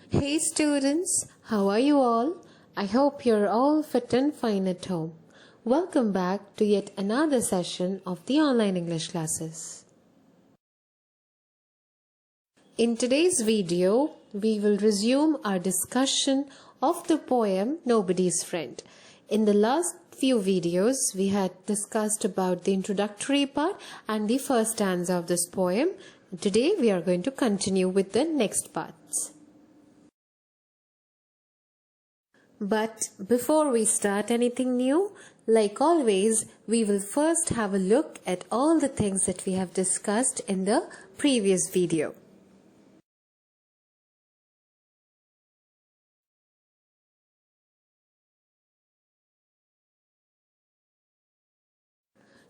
Hey students, how are you all? I hope you're all fit and fine at home. Welcome back to yet another session of the online English classes. In today's video, we will resume our discussion of the poem Nobody's Friend. In the last few videos, we had discussed about the introductory part and the first stanza of this poem. Today, we are going to continue with the next parts. But before we start anything new, like always, we will first have a look at all the things that we have discussed in the previous video.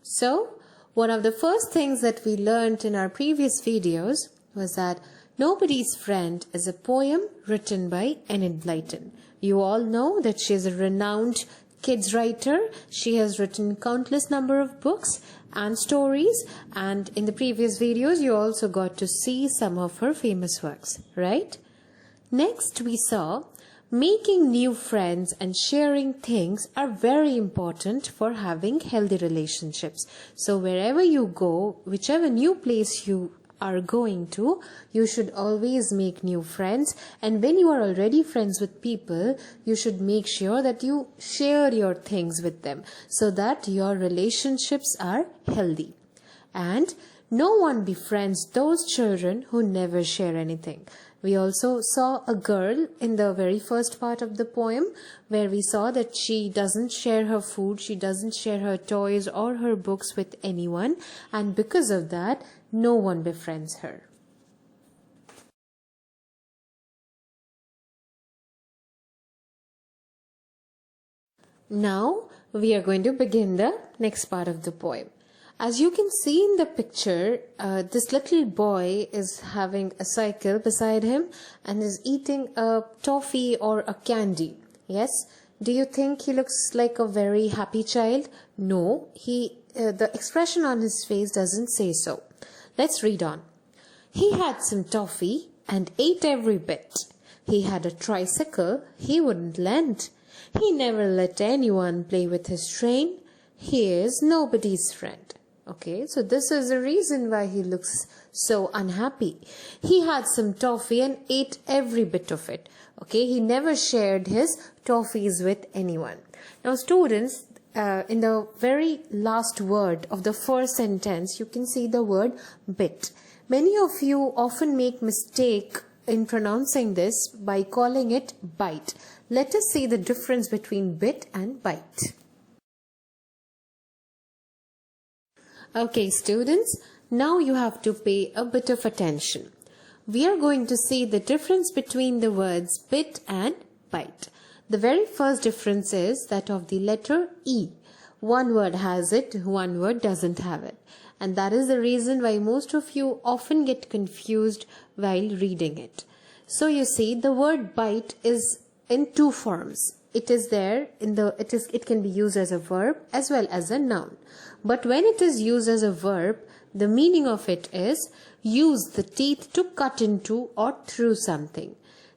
So, one of the first things that we learned in our previous videos was that Nobody's Friend is a poem written by Enid Blyton. You all know that she is a renowned kids writer. She has written countless number of books and stories, and in the previous videos you also got to see some of her famous works, right? Next we saw making new friends and sharing things are very important for having healthy relationships. So wherever you go, whichever new place you are going to, you should always make new friends, and when you are already friends with people, you should make sure that you share your things with them so that your relationships are healthy. And no one befriends those children who never share anything. We also saw a girl in the very first part of the poem where we saw that she doesn't share her food, she doesn't share her toys or her books with anyone, and because of that, no one befriends her. Now we are going to begin the next part of the poem. As you can see in the picture, this little boy is having a cycle beside him and is eating a toffee or a candy. Yes? Do you think he looks like a very happy child? No, the expression on his face doesn't say so. Let's read on. He had some toffee and ate every bit. He had a tricycle he wouldn't lend. He never let anyone play with his train. He is nobody's friend. Okay, so this is the reason why he looks so unhappy. He had some toffee and ate every bit of it. Okay, he never shared his toffees with anyone. Now students, in the very last word of the first sentence, you can see the word bit. Many of you often make mistake in pronouncing this by calling it bite. Let us see the difference between bit and bite. Okay students, now you have to pay a bit of attention. We are going to see the difference between the words bit and bite. The very first difference is that of the letter E. One word has it, one word doesn't have it. And that is the reason why most of you often get confused while reading it. So you see, the word bite is in two forms. It is there it can be used as a verb as well as a noun. But when it is used as a verb, the meaning of it is use the teeth to cut into or through something.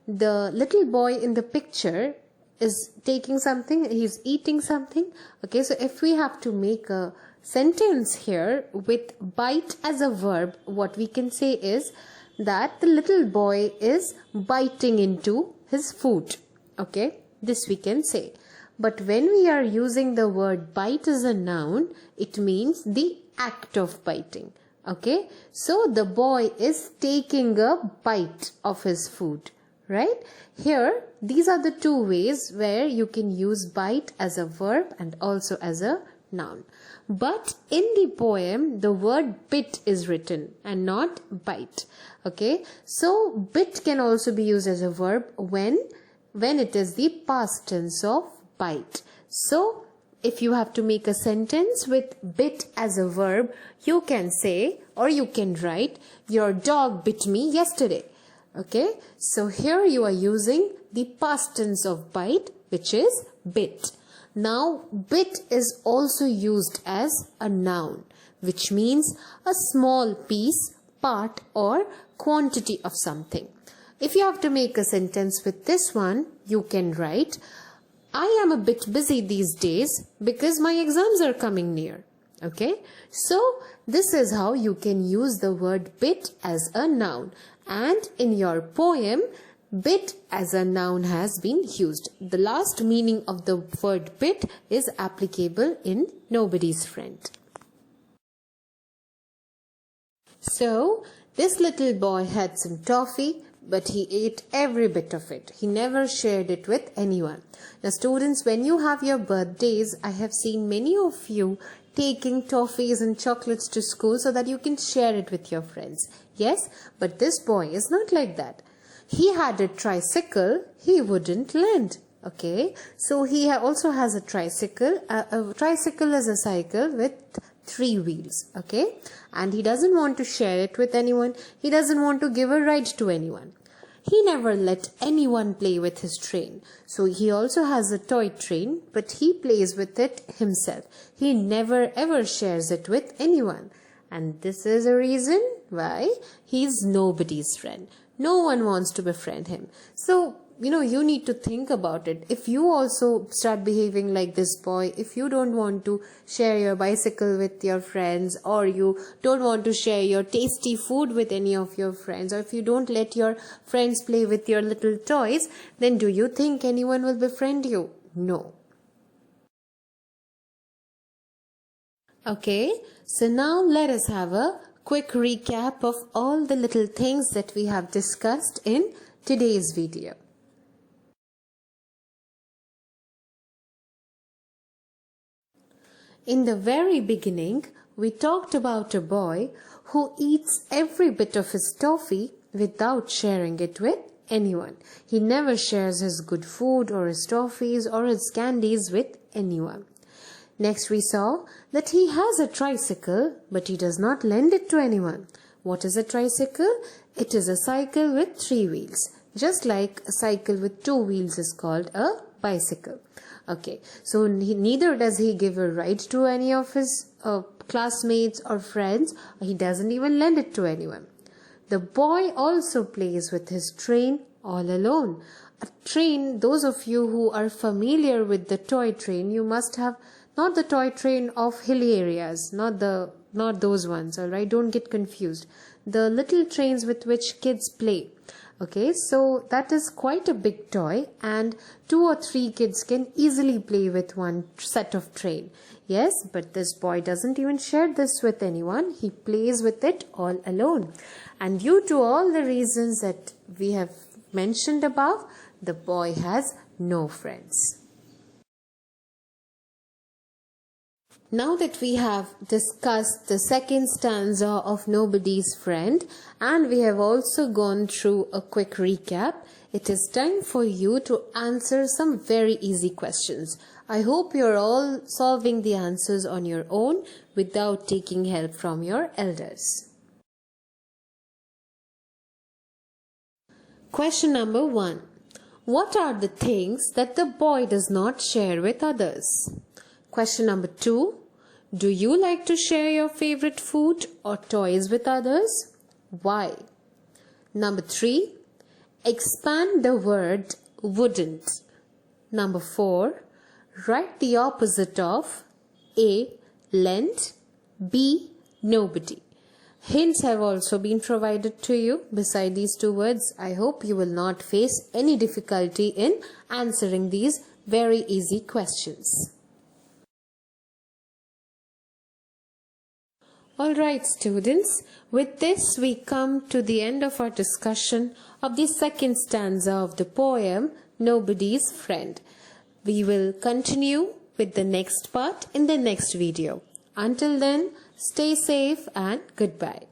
The little boy in the picture is taking something, he's eating something. Okay, so if we have to make a sentence here with bite as a verb, what we can say is that the little boy is biting into his food. Okay, this we can say. But when we are using the word bite as a noun, it means the act of biting. Okay, so the boy is taking a bite of his food, right? Here, these are the two ways where you can use bite as a verb and also as a noun. But in the poem, the word bit is written and not bite. Okay, so bit can also be used as a verb when it is the past tense of bite. So if you have to make a sentence with bit as a verb, you can say or you can write, your dog bit me yesterday. Okay, so here you are using the past tense of bite, which is bit. Now bit is also used as a noun, which means a small piece, part or quantity of something. If you have to make a sentence with this one, you can write, I am a bit busy these days because my exams are coming near. Okay, so this is how you can use the word bit as a noun, and in your poem, bit as a noun has been used. The last meaning of the word bit is applicable in Nobody's Friend. So, this little boy had some toffee, but he ate every bit of it. He never shared it with anyone. Now students, when you have your birthdays, I have seen many of you taking toffees and chocolates to school so that you can share it with your friends. Yes, but this boy is not like that. He had a tricycle, he wouldn't lend. Okay, so he also has a tricycle. A tricycle is a cycle with 3 wheels. Okay, and he doesn't want to share it with anyone. He doesn't want to give a ride to anyone. He never let anyone play with his train. So he also has a toy train, but he plays with it himself. He never ever shares it with anyone. And this is a reason why he's nobody's friend. No one wants to befriend him. So, you need to think about it. If you also start behaving like this boy, if you don't want to share your bicycle with your friends, or you don't want to share your tasty food with any of your friends, or if you don't let your friends play with your little toys, then do you think anyone will befriend you? No. Okay, so now let us have a quick recap of all the little things that we have discussed in today's video. In the very beginning, we talked about a boy who eats every bit of his toffee without sharing it with anyone. He never shares his good food or his toffees or his candies with anyone. Next, we saw that he has a tricycle, but he does not lend it to anyone. What is a tricycle? It is a cycle with 3 wheels. Just like a cycle with 2 wheels is called a bicycle. Okay, so neither does he give a ride to any of his classmates or friends. He doesn't even lend it to anyone. The boy also plays with his train all alone. A train, those of you who are familiar with the toy train, you must have not the toy train of hilly areas, not those ones, all right? Don't get confused. The little trains with which kids play. Okay, so that is quite a big toy, and 2 or 3 kids can easily play with one set of train. Yes, but this boy doesn't even share this with anyone. He plays with it all alone. And due to all the reasons that we have mentioned above, the boy has no friends. Now that we have discussed the second stanza of Nobody's Friend, and we have also gone through a quick recap, it is time for you to answer some very easy questions. I hope you're all solving the answers on your own without taking help from your elders. Question number 1. What are the things that the boy does not share with others? Question number 2. Do you like to share your favorite food or toys with others? Why? Number 3. Expand the word wouldn't. Number 4. Write the opposite of A. Lend, B. Nobody. Hints have also been provided to you beside these 2 words. I hope you will not face any difficulty in answering these very easy questions. Alright students, with this we come to the end of our discussion of the second stanza of the poem Nobody's Friend. We will continue with the next part in the next video. Until then, stay safe and goodbye.